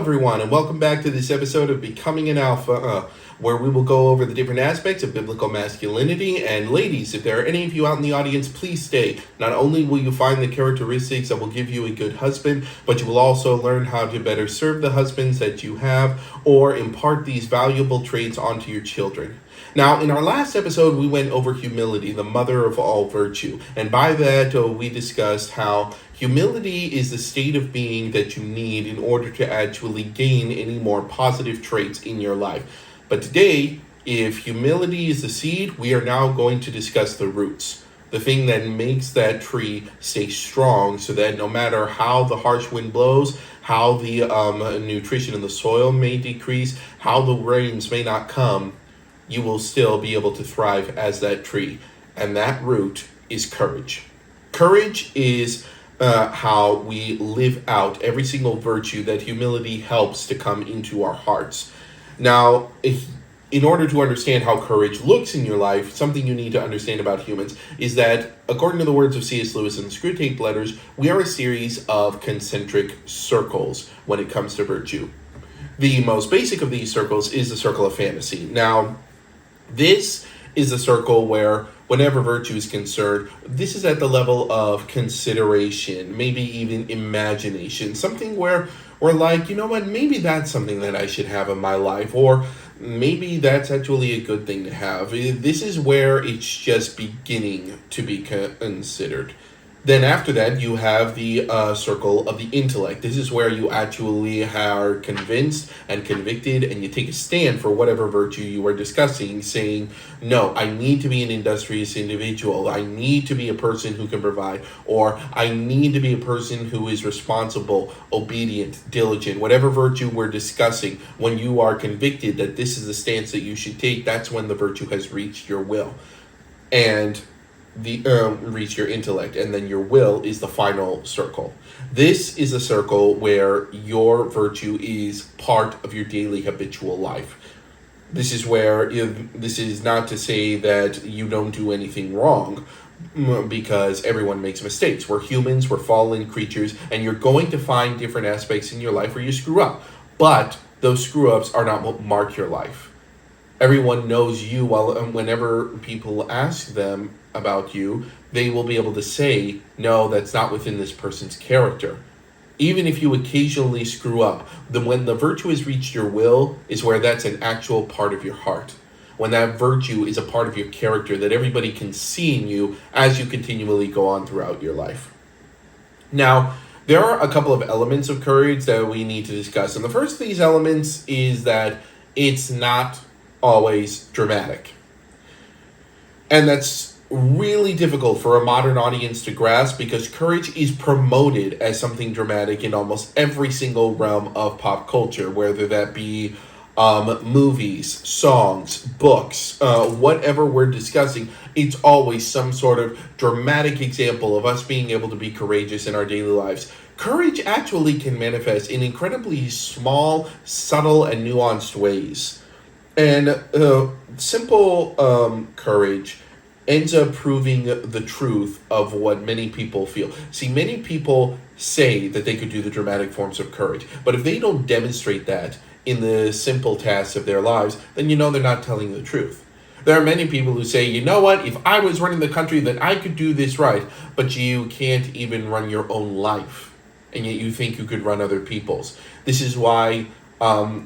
everyone, and welcome back to this episode of Becoming an Alpha, where we will go over the different aspects of biblical masculinity. And ladies, if there are any of you out in the audience, please stay. Not only will you find the characteristics that will give you a good husband, but you will also learn how to better serve the husbands that you have, or impart these valuable traits onto your children. Now, in our last episode, we went over humility, the mother of all virtue. And by that, we discussed how humility is the state of being that you need in order to actually gain any more positive traits in your life. But today, if humility is the seed, we are now going to discuss the roots. The thing that makes that tree stay strong so that no matter how the harsh wind blows, how the nutrition in the soil may decrease, how the rains may not come, you will still be able to thrive as that tree. And that root is courage. Courage is how we live out every single virtue that humility helps to come into our hearts. Now, in order to understand how courage looks in your life, something you need to understand about humans is that, according to the words of C.S. Lewis in the Screwtape Letters, we are a series of concentric circles when it comes to virtue. The most basic of these circles is the circle of fantasy. Now, this is a circle where, whenever virtue is concerned, this is at the level of consideration, maybe even imagination. Something where we're like, you know what, maybe that's something that I should have in my life, or maybe that's actually a good thing to have. This is where it's just beginning to be considered. Then after that, you have the circle of the intellect. This is where you actually are convinced and convicted, and you take a stand for whatever virtue you are discussing, saying, no, I need to be an industrious individual. I need to be a person who can provide, or I need to be a person who is responsible, obedient, diligent. Whatever virtue we're discussing, when you are convicted that this is the stance that you should take, that's when the virtue has reached your will. And reach your intellect, and then your will is the final circle. This is a circle where your virtue is part of your daily habitual life. This is where, this is not to say that you don't do anything wrong, because everyone makes mistakes. We're humans, we're fallen creatures, and you're going to find different aspects in your life where you screw up. But those screw-ups are not what mark your life. Everyone knows you. Whenever people ask them about you, they will be able to say, no, that's not within this person's character. Even if you occasionally screw up, then when the virtue has reached your will is where that's an actual part of your heart. When that virtue is a part of your character that everybody can see in you as you continually go on throughout your life. Now, there are a couple of elements of courage that we need to discuss. And the first of these elements is that it's not always dramatic. And that's really difficult for a modern audience to grasp, because courage is promoted as something dramatic in almost every single realm of pop culture, whether that be movies, songs, books, whatever we're discussing. It's always some sort of dramatic example of us being able to be courageous in our daily lives. Courage actually can manifest in incredibly small, subtle, and nuanced ways. And simple courage ends up proving the truth of what many people feel. See, many people say that they could do the dramatic forms of courage, but if they don't demonstrate that in the simple tasks of their lives, then they're not telling the truth. There are many people who say, you know what, if I was running the country, then I could do this right, but you can't even run your own life, and yet you think you could run other people's. This is why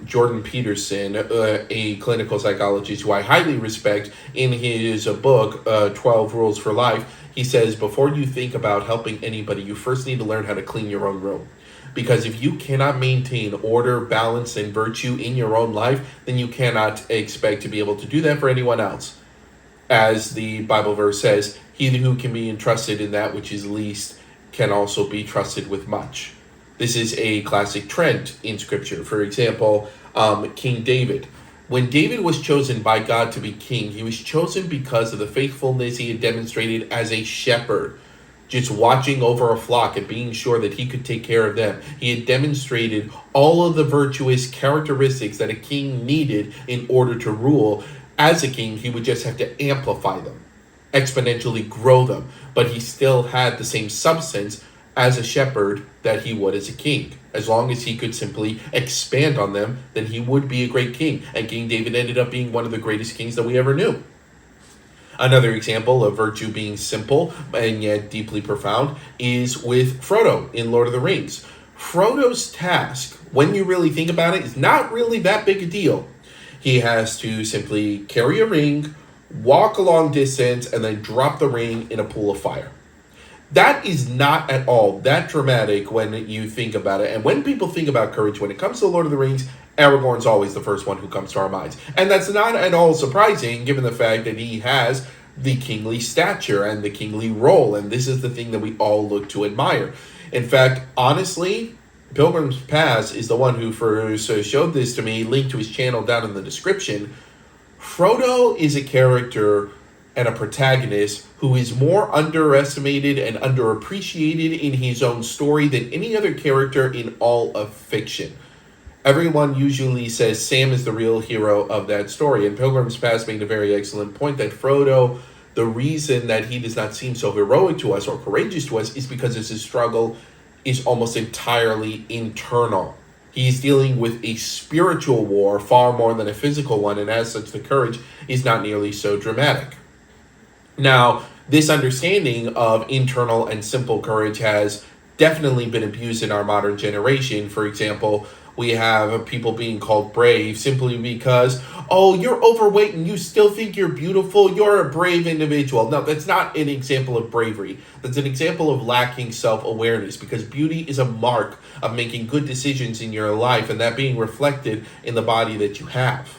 Jordan Peterson, a clinical psychologist who I highly respect, in his book, 12 Rules for Life, he says, before you think about helping anybody, you first need to learn how to clean your own room. Because if you cannot maintain order, balance, and virtue in your own life, then you cannot expect to be able to do that for anyone else. As the Bible verse says, he who can be entrusted in that which is least can also be trusted with much. This is a classic trend in Scripture. For example, King David. When David was chosen by God to be king, he was chosen because of the faithfulness he had demonstrated as a shepherd, just watching over a flock and being sure that he could take care of them. He had demonstrated all of the virtuous characteristics that a king needed in order to rule. As a king, he would just have to amplify them, exponentially grow them, but he still had the same substance as a shepherd that he would as a king. As long as he could simply expand on them, then he would be a great king. And King David ended up being one of the greatest kings that we ever knew. Another example of virtue being simple and yet deeply profound is with Frodo in Lord of the Rings. Frodo's task, when you really think about it, is not really that big a deal. He has to simply carry a ring, walk a long distance, and then drop the ring in a pool of fire. That is not at all that dramatic when you think about it. And when people think about courage, when it comes to Lord of the Rings, Aragorn's always the first one who comes to our minds. And that's not at all surprising, given the fact that he has the kingly stature and the kingly role. And this is the thing that we all look to admire. In fact, honestly, Pilgrim's Pass is the one who first showed this to me, linked to his channel down in the description. Frodo is a character and a protagonist who is more underestimated and underappreciated in his own story than any other character in all of fiction. Everyone usually says Sam is the real hero of that story, and Pilgrim's Pass made a very excellent point that Frodo, the reason that he does not seem so heroic to us or courageous to us is because his struggle is almost entirely internal. He's dealing with a spiritual war far more than a physical one, and as such, the courage is not nearly so dramatic. Now, this understanding of internal and simple courage has definitely been abused in our modern generation. For example, we have people being called brave simply because, oh, you're overweight and you still think you're beautiful, you're a brave individual. No, that's not an example of bravery. That's an example of lacking self-awareness, because beauty is a mark of making good decisions in your life and that being reflected in the body that you have.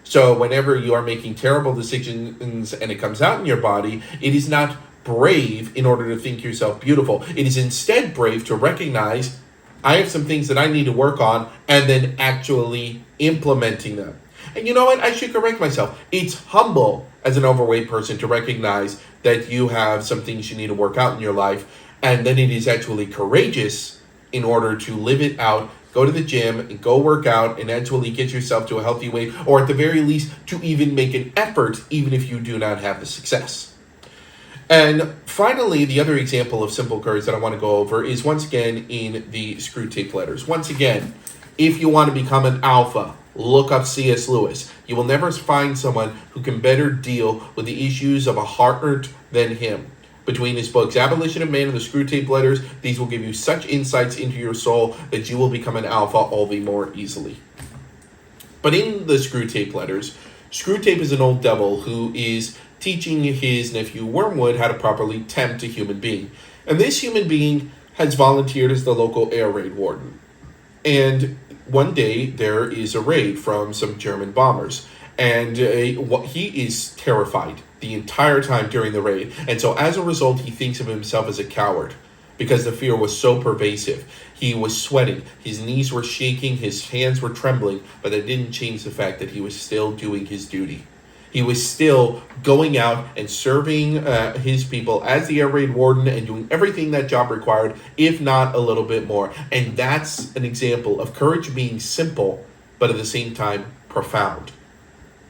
So whenever you are making terrible decisions and it comes out in your body, it is not brave in order to think yourself beautiful. It is instead brave to recognize, I have some things that I need to work on, and then actually implementing them. And you know what? I should correct myself. It's humble as an overweight person to recognize that you have some things you need to work out in your life, and then it is actually courageous in order to live it out. Go to the gym and go work out and actually get yourself to a healthy weight, or at the very least, to even make an effort, even if you do not have the success. And finally, the other example of simple courage that I want to go over is once again in the Screwtape Letters. Once again, if you want to become an alpha, look up C.S. Lewis. You will never find someone who can better deal with the issues of a heart than him. Between his books, Abolition of Man and the Screwtape Letters, these will give you such insights into your soul that you will become an alpha all the more easily. But in the Screwtape Letters, Screwtape is an old devil who is teaching his nephew Wormwood how to properly tempt a human being. And this human being has volunteered as the local air raid warden. And one day there is a raid from some German bombers. And he is terrified the entire time during the raid. And so as a result, he thinks of himself as a coward because the fear was so pervasive. He was sweating, his knees were shaking, his hands were trembling, but that didn't change the fact that he was still doing his duty. He was still going out and serving his people as the air raid warden and doing everything that job required, if not a little bit more. And that's an example of courage being simple, but at the same time profound.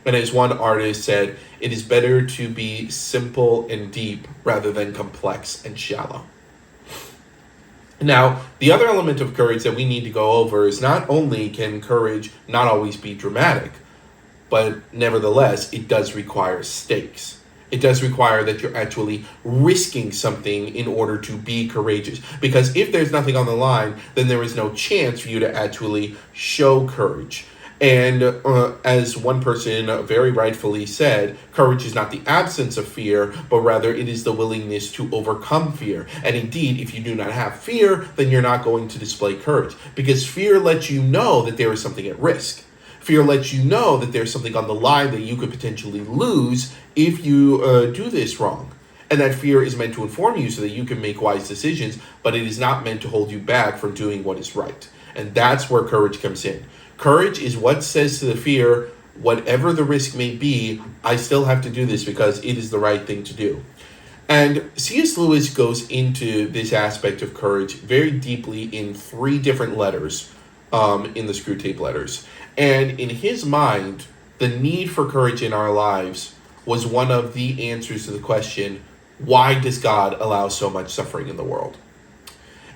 And as one artist said, it is better to be simple and deep rather than complex and shallow. Now, the other element of courage that we need to go over is not only can courage not always be dramatic, but nevertheless, it does require stakes. It does require that you're actually risking something in order to be courageous. Because if there's nothing on the line, then there is no chance for you to actually show courage. And as one person very rightfully said, courage is not the absence of fear, but rather it is the willingness to overcome fear. And indeed, if you do not have fear, then you're not going to display courage. Because fear lets you know that there is something at risk. Fear lets you know that there's something on the line that you could potentially lose if you do this wrong. And that fear is meant to inform you so that you can make wise decisions, but it is not meant to hold you back from doing what is right. And that's where courage comes in. Courage is what says to the fear, whatever the risk may be, I still have to do this because it is the right thing to do. And C.S. Lewis goes into this aspect of courage very deeply in 3 different letters in the Screwtape Letters. And in his mind, the need for courage in our lives was one of the answers to the question, why does God allow so much suffering in the world?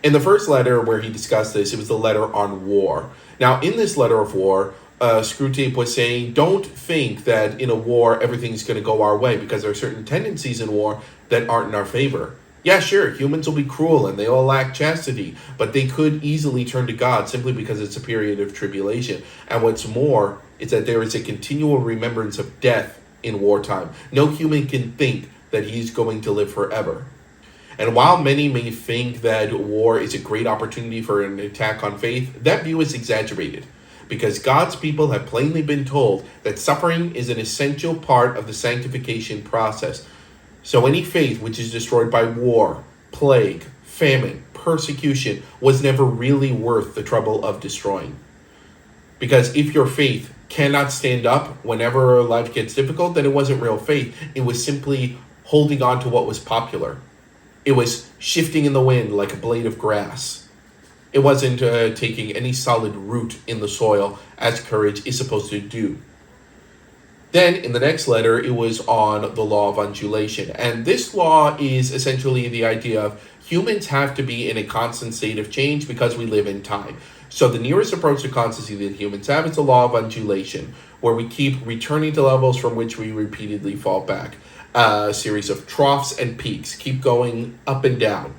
In the first letter where he discussed this, it was the letter on war. Now, in this letter of war, Screwtape was saying, don't think that in a war everything's going to go our way, because there are certain tendencies in war that aren't in our favor. Yeah, sure, humans will be cruel and they all lack chastity, but they could easily turn to God simply because it's a period of tribulation. And what's more, is that there is a continual remembrance of death in wartime. No human can think that he's going to live forever. And while many may think that war is a great opportunity for an attack on faith, that view is exaggerated, because God's people have plainly been told that suffering is an essential part of the sanctification process. So any faith which is destroyed by war, plague, famine, persecution was never really worth the trouble of destroying. Because if your faith cannot stand up whenever life gets difficult, then it wasn't real faith. It was simply holding on to what was popular. It was shifting in the wind like a blade of grass. It wasn't taking any solid root in the soil, as courage is supposed to do. Then, in the next letter, it was on the law of undulation. And this law is essentially the idea of humans have to be in a constant state of change because we live in time. So the nearest approach to constancy that humans have is the law of undulation, where we keep returning to levels from which we repeatedly fall back. A series of troughs and peaks, keep going up and down.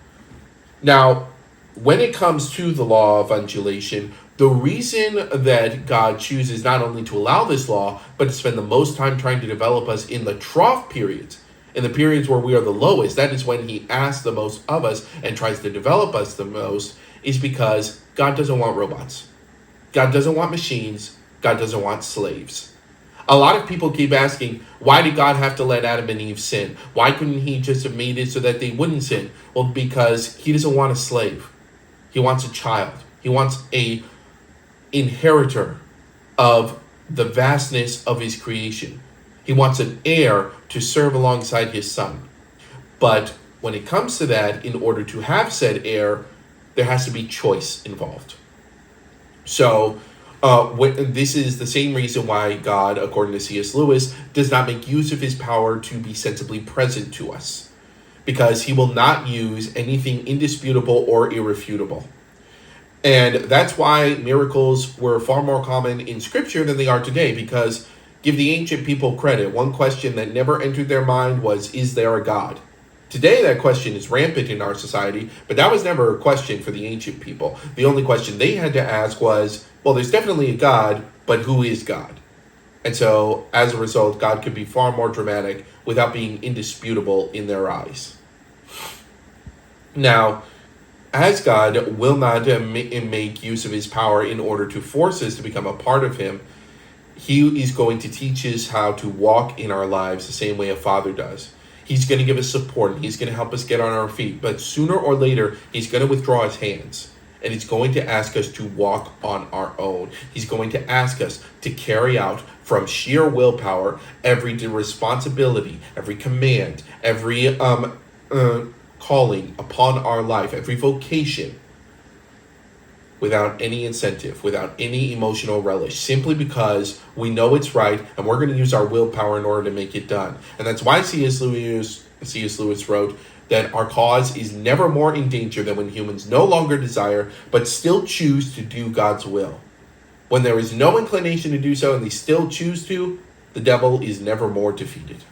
Now, when it comes to the law of undulation, the reason that God chooses not only to allow this law, but to spend the most time trying to develop us in the trough periods, in the periods where we are the lowest, that is when he asks the most of us and tries to develop us the most, is because God doesn't want robots. God doesn't want machines. God doesn't want slaves. A lot of people keep asking, why did God have to let Adam and Eve sin? Why couldn't he just have made it so that they wouldn't sin? Well, because he doesn't want a slave. He wants a child. He wants a inheritor of the vastness of his creation. He wants an heir to serve alongside his son. But when it comes to that, in order to have said heir, there has to be choice involved. So, this is the same reason why God, according to C.S. Lewis, does not make use of his power to be sensibly present to us, because he will not use anything indisputable or irrefutable. And that's why miracles were far more common in Scripture than they are today, because give the ancient people credit, one question that never entered their mind was, is there a God? Today, that question is rampant in our society, but that was never a question for the ancient people. The only question they had to ask was, well, there's definitely a God, but who is God? And so, as a result, God could be far more dramatic without being indisputable in their eyes. Now, as God will not make use of his power in order to force us to become a part of him, he is going to teach us how to walk in our lives the same way a father does. He's going to give us support, and he's going to help us get on our feet. But sooner or later, he's going to withdraw his hands, and he's going to ask us to walk on our own. He's going to ask us to carry out from sheer willpower every responsibility, every command, every calling upon our life, every vocation, without any incentive, without any emotional relish, simply because we know it's right and we're going to use our willpower in order to make it done. And that's why C.S. Lewis wrote that our cause is never more in danger than when humans no longer desire but still choose to do God's will. When there is no inclination to do so and they still choose to, the devil is never more defeated.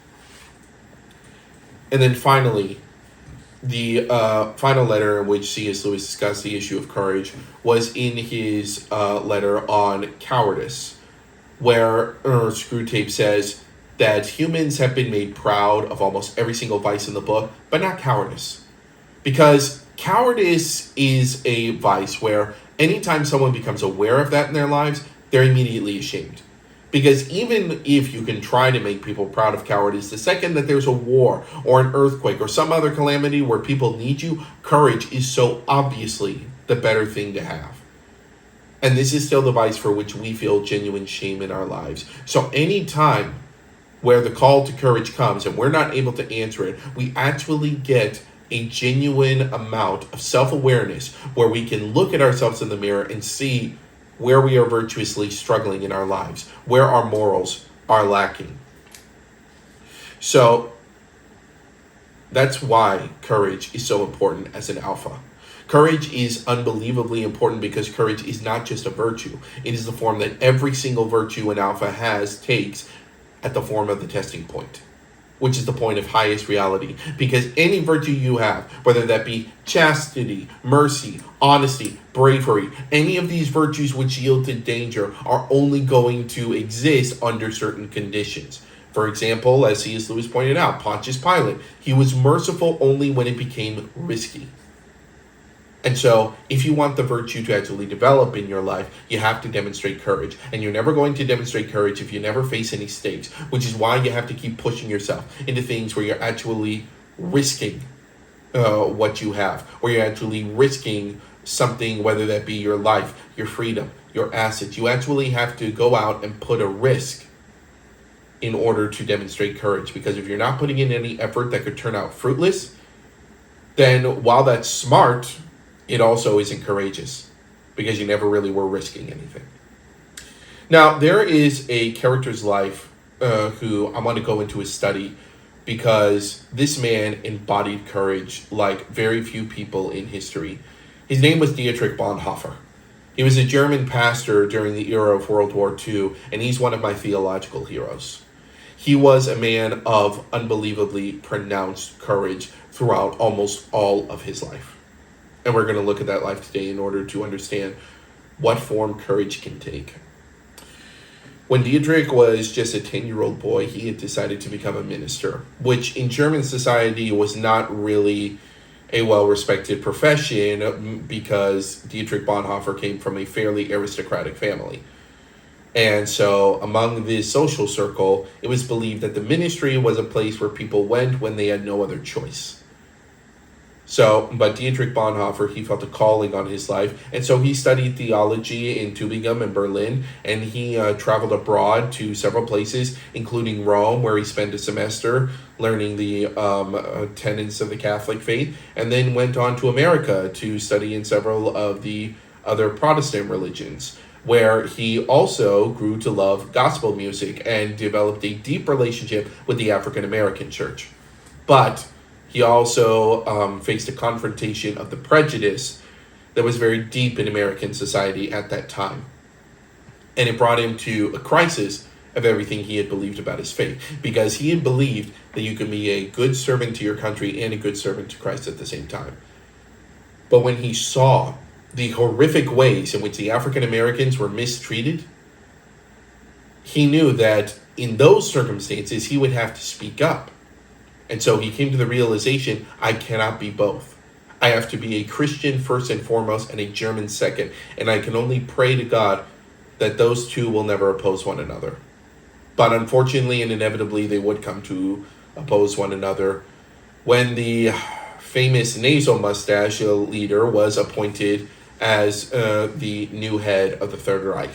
And then finally, the final letter in which C.S. Lewis discussed the issue of courage was in his letter on cowardice, where Screwtape says that humans have been made proud of almost every single vice in the book, but not cowardice. Because cowardice is a vice where anytime someone becomes aware of that in their lives, they're immediately ashamed. Because even if you can try to make people proud of cowardice, the second that there's a war or an earthquake or some other calamity where people need you, courage is so obviously the better thing to have. And this is still the vice for which we feel genuine shame in our lives. So any time where the call to courage comes and we're not able to answer it, we actually get a genuine amount of self-awareness where we can look at ourselves in the mirror and see where we are virtuously struggling in our lives, where our morals are lacking. So that's why courage is so important as an alpha. Courage is unbelievably important because courage is not just a virtue. It is the form that every single virtue an alpha takes at the form of the testing point, which is the point of highest reality. Because any virtue you have, whether that be chastity, mercy, honesty, bravery, any of these virtues which yield to danger are only going to exist under certain conditions. For example, as C.S. Lewis pointed out, Pontius Pilate, he was merciful only when it became risky. And so, if you want the virtue to actually develop in your life, you have to demonstrate courage. And you're never going to demonstrate courage if you never face any stakes, which is why you have to keep pushing yourself into things where you're actually risking what you have, where you're actually risking something, whether that be your life, your freedom, your assets. You actually have to go out and put a risk in order to demonstrate courage. Because if you're not putting in any effort that could turn out fruitless, then while that's smart, it also isn't courageous, because you never really were risking anything. Now, there is a character's life who I want to go into his study, because this man embodied courage like very few people in history. His name was Dietrich Bonhoeffer. He was a German pastor during the era of World War II, and he's one of my theological heroes. He was a man of unbelievably pronounced courage throughout almost all of his life. And we're going to look at that life today in order to understand what form courage can take. When Dietrich was just a 10-year-old boy, he had decided to become a minister, which in German society was not really a well-respected profession, because Dietrich Bonhoeffer came from a fairly aristocratic family. And so among this social circle, it was believed that the ministry was a place where people went when they had no other choice. But Dietrich Bonhoeffer, he felt a calling on his life, and so he studied theology in Tübingen and Berlin, and he traveled abroad to several places, including Rome, where he spent a semester learning the tenets of the Catholic faith, and then went on to America to study in several of the other Protestant religions, where he also grew to love gospel music and developed a deep relationship with the African American church. But he also faced a confrontation of the prejudice that was very deep in American society at that time. And it brought him to a crisis of everything he had believed about his faith, because he had believed that you can be a good servant to your country and a good servant to Christ at the same time. But when he saw the horrific ways in which the African Americans were mistreated, he knew that in those circumstances he would have to speak up. And so he came to the realization, I cannot be both. I have to be a Christian first and foremost and a German second. And I can only pray to God that those two will never oppose one another. But unfortunately and inevitably, they would come to oppose one another when the famous nasal mustache leader was appointed as the new head of the Third Reich.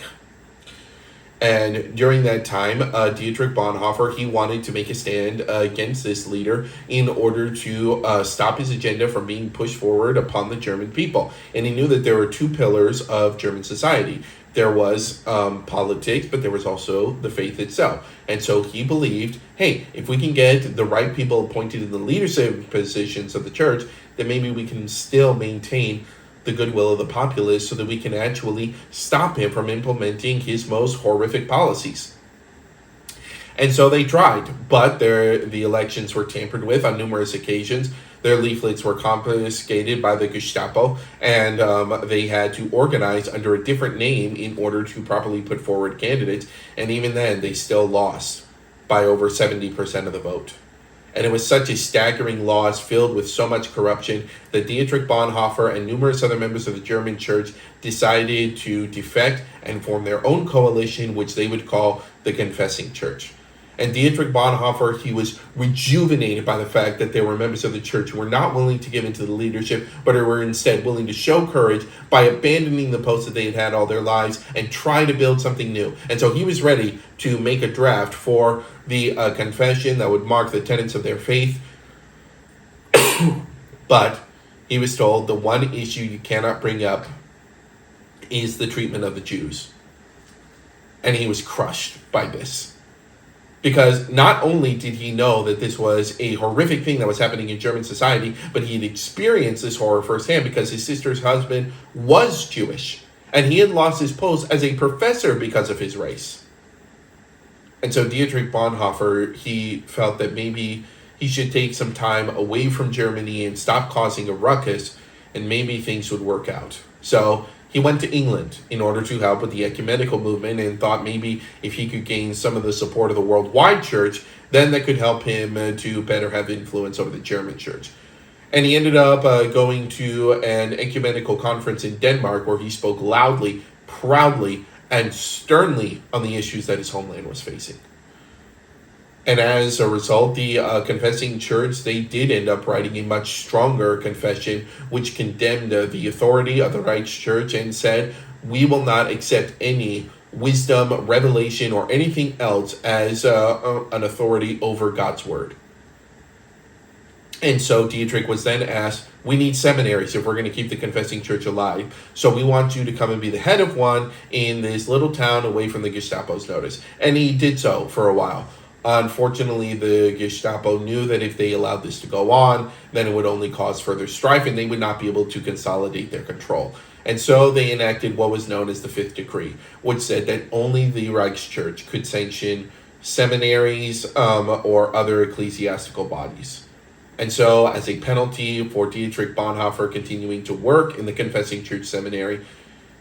And during that time, Dietrich Bonhoeffer, he wanted to make a stand against this leader in order to stop his agenda from being pushed forward upon the German people. And he knew that there were two pillars of German society. There was politics, but there was also the faith itself. And so he believed, hey, if we can get the right people appointed in the leadership positions of the church, then maybe we can still maintain the goodwill of the populace so that we can actually stop him from implementing his most horrific policies. And so they tried, but the elections were tampered with on numerous occasions. Their leaflets were confiscated by the Gestapo, and they had to organize under a different name in order to properly put forward candidates. And even then, they still lost by over 70% of the vote. And it was such a staggering loss filled with so much corruption that Dietrich Bonhoeffer and numerous other members of the German church decided to defect and form their own coalition, which they would call the Confessing Church. And Dietrich Bonhoeffer, he was rejuvenated by the fact that there were members of the church who were not willing to give into the leadership, but who were instead willing to show courage by abandoning the posts that they had had all their lives and try to build something new. And so he was ready to make a draft for the confession that would mark the tenets of their faith. But he was told the one issue you cannot bring up is the treatment of the Jews. And he was crushed by this. Because not only did he know that this was a horrific thing that was happening in German society, but he had experienced this horror firsthand because his sister's husband was Jewish. And he had lost his post as a professor because of his race. And so Dietrich Bonhoeffer, he felt that maybe he should take some time away from Germany and stop causing a ruckus, and maybe things would work out. So he went to England in order to help with the ecumenical movement and thought maybe if he could gain some of the support of the worldwide church, then that could help him to better have influence over the German church. And he ended up going to an ecumenical conference in Denmark where he spoke loudly, proudly, and sternly on the issues that his homeland was facing. And as a result, the confessing church, they did end up writing a much stronger confession, which condemned the authority of the Reichschurch and said, we will not accept any wisdom, revelation, or anything else as an authority over God's word. And so Dietrich was then asked, we need seminaries if we're going to keep the confessing church alive. So we want you to come and be the head of one in this little town away from the Gestapo's notice. And he did so for a while. Unfortunately, the Gestapo knew that if they allowed this to go on, then it would only cause further strife and they would not be able to consolidate their control. And so they enacted what was known as the Fifth Decree, which said that only the Reichschurch could sanction seminaries or other ecclesiastical bodies. And so, as a penalty for Dietrich Bonhoeffer continuing to work in the Confessing Church Seminary,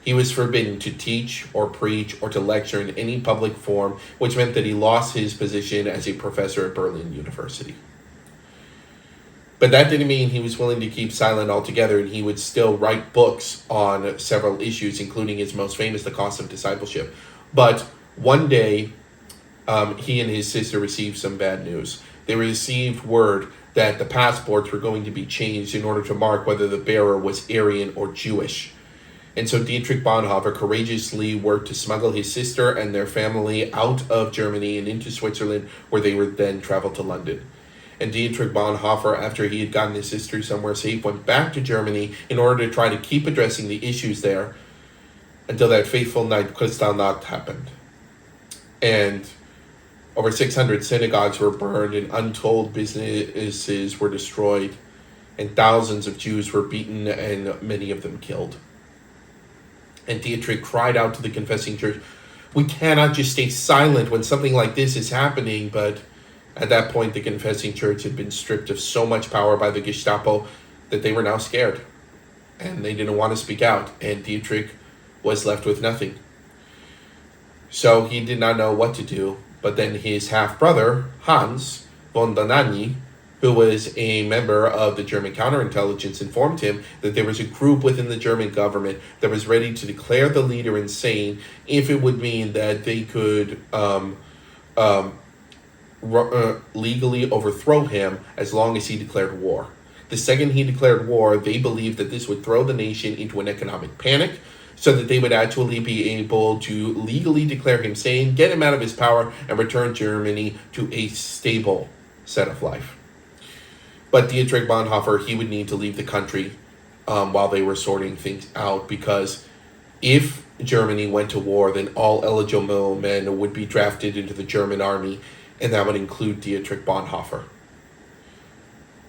he was forbidden to teach or preach or to lecture in any public forum, which meant that he lost his position as a professor at Berlin University. But that didn't mean he was willing to keep silent altogether, and he would still write books on several issues, including his most famous, The Cost of Discipleship. But one day, he and his sister received some bad news. They received word that the passports were going to be changed in order to mark whether the bearer was Aryan or Jewish. And so Dietrich Bonhoeffer courageously worked to smuggle his sister and their family out of Germany and into Switzerland, where they would then travel to London. And Dietrich Bonhoeffer, after he had gotten his sister somewhere safe, went back to Germany in order to try to keep addressing the issues there until that fateful night, Kristallnacht, happened. And over 600 synagogues were burned and untold businesses were destroyed, and thousands of Jews were beaten and many of them killed. And Dietrich cried out to the confessing church, we cannot just stay silent when something like this is happening. But at that point, the confessing church had been stripped of so much power by the Gestapo that they were now scared. And they didn't want to speak out. And Dietrich was left with nothing. So he did not know what to do. But then his half-brother, Hans von Dohnanyi, who was a member of the German counterintelligence, informed him that there was a group within the German government that was ready to declare the leader insane if it would mean that they could legally overthrow him as long as he declared war. The second he declared war, they believed that this would throw the nation into an economic panic, so that they would actually be able to legally declare him sane, get him out of his power, and return Germany to a stable set of life. But Dietrich Bonhoeffer, he would need to leave the country while they were sorting things out, because if Germany went to war, then all eligible men would be drafted into the German army, and that would include Dietrich Bonhoeffer.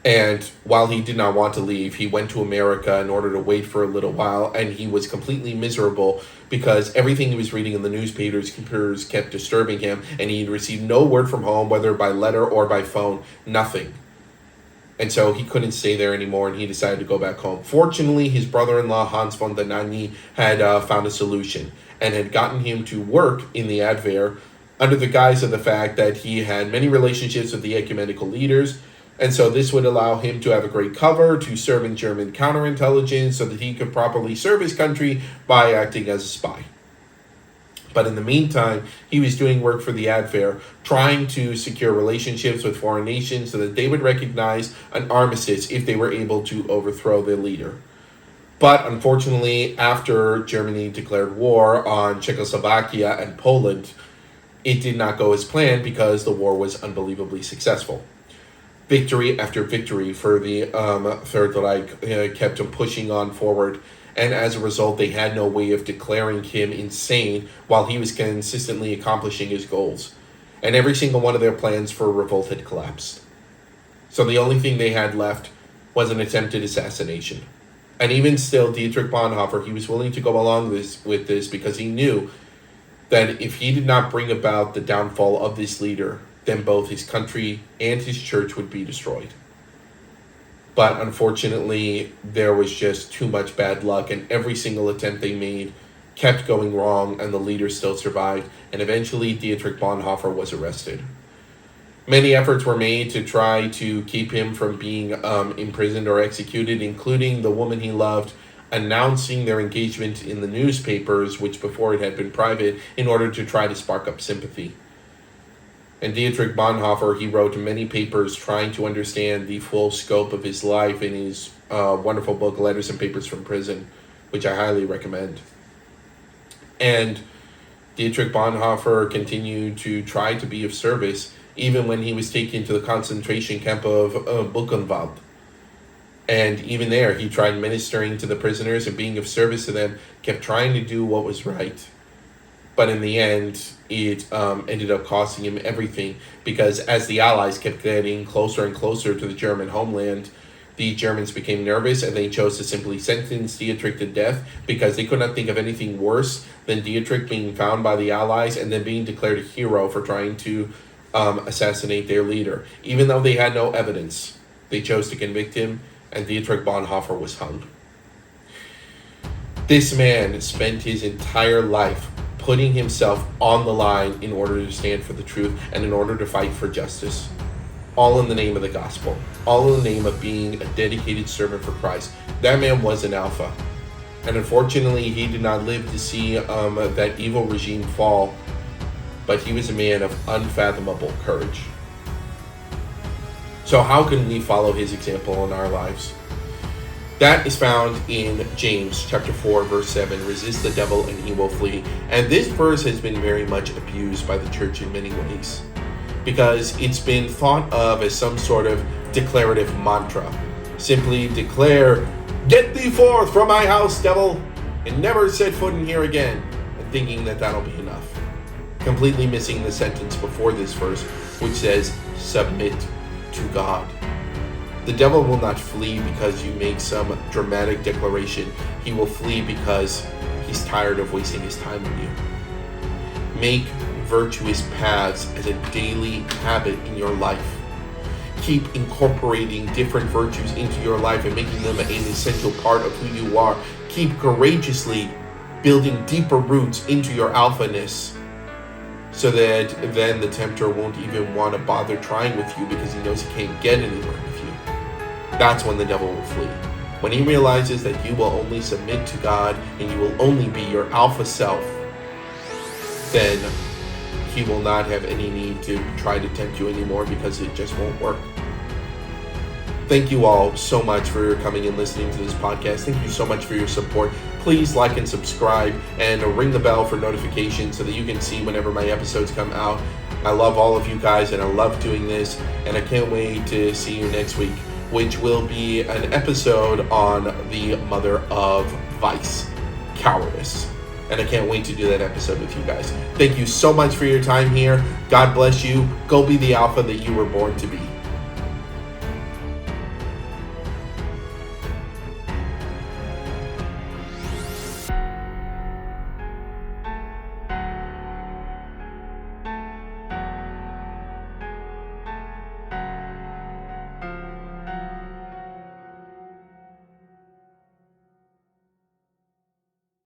And while he did not want to leave, he went to America in order to wait for a little while, and he was completely miserable because everything he was reading in the newspapers kept disturbing him, and he received no word from home, whether by letter or by phone, nothing. And so he couldn't stay there anymore, and he decided to go back home. Fortunately, his brother-in-law, Hans von Dohnanyi, had found a solution and had gotten him to work in the Adwehr under the guise of the fact that he had many relationships with the ecumenical leaders. And so this would allow him to have a great cover to serve in German counterintelligence so that he could properly serve his country by acting as a spy. But in the meantime, he was doing work for the Adwehr, trying to secure relationships with foreign nations so that they would recognize an armistice if they were able to overthrow their leader. But unfortunately, after Germany declared war on Czechoslovakia and Poland, it did not go as planned because the war was unbelievably successful. Victory after victory for the Third Reich kept him pushing on forward, and as a result, they had no way of declaring him insane while he was consistently accomplishing his goals. And every single one of their plans for a revolt had collapsed. So the only thing they had left was an attempted assassination. And even still, Dietrich Bonhoeffer, he was willing to go along with this because he knew that if he did not bring about the downfall of this leader, then both his country and his church would be destroyed. But unfortunately, there was just too much bad luck, and every single attempt they made kept going wrong, and the leader still survived, and eventually Dietrich Bonhoeffer was arrested. Many efforts were made to try to keep him from being imprisoned or executed, including the woman he loved announcing their engagement in the newspapers, which before it had been private, in order to try to spark up sympathy. And Dietrich Bonhoeffer, he wrote many papers trying to understand the full scope of his life in his wonderful book, Letters and Papers from Prison, which I highly recommend. And Dietrich Bonhoeffer continued to try to be of service, even when he was taken to the concentration camp of Buchenwald. And even there, he tried ministering to the prisoners and being of service to them, kept trying to do what was right. But in the end, it ended up costing him everything, because as the Allies kept getting closer and closer to the German homeland, the Germans became nervous and they chose to simply sentence Dietrich to death because they could not think of anything worse than Dietrich being found by the Allies and then being declared a hero for trying to assassinate their leader. Even though they had no evidence, they chose to convict him, and Dietrich Bonhoeffer was hung. This man spent his entire life putting himself on the line in order to stand for the truth and in order to fight for justice. All in the name of the gospel. All in the name of being a dedicated servant for Christ. That man was an alpha. And unfortunately, he did not live to see that evil regime fall. But he was a man of unfathomable courage. So how can we follow his example in our lives? That is found in James chapter 4, verse 7. Resist the devil and he will flee. And this verse has been very much abused by the church in many ways, because it's been thought of as some sort of declarative mantra. Simply declare, "Get thee forth from my house, devil, and never set foot in here again," and thinking that that'll be enough. Completely missing the sentence before this verse, which says, "Submit to God." The devil will not flee because you make some dramatic declaration. He will flee because he's tired of wasting his time on you. Make virtuous paths as a daily habit in your life. Keep incorporating different virtues into your life and making them an essential part of who you are. Keep courageously building deeper roots into your alphaness, so that then the tempter won't even want to bother trying with you because he knows he can't get anywhere with you. That's when the devil will flee. When he realizes that you will only submit to God and you will only be your alpha self, then he will not have any need to try to tempt you anymore, because it just won't work. Thank you all so much for coming and listening to this podcast. Thank you so much for your support. Please like and subscribe and ring the bell for notifications so that you can see whenever my episodes come out. I love all of you guys and I love doing this, and I can't wait to see you next week, which will be an episode on the mother of vice, cowardice. And I can't wait to do that episode with you guys. Thank you so much for your time here. God bless you. Go be the alpha that you were born to be.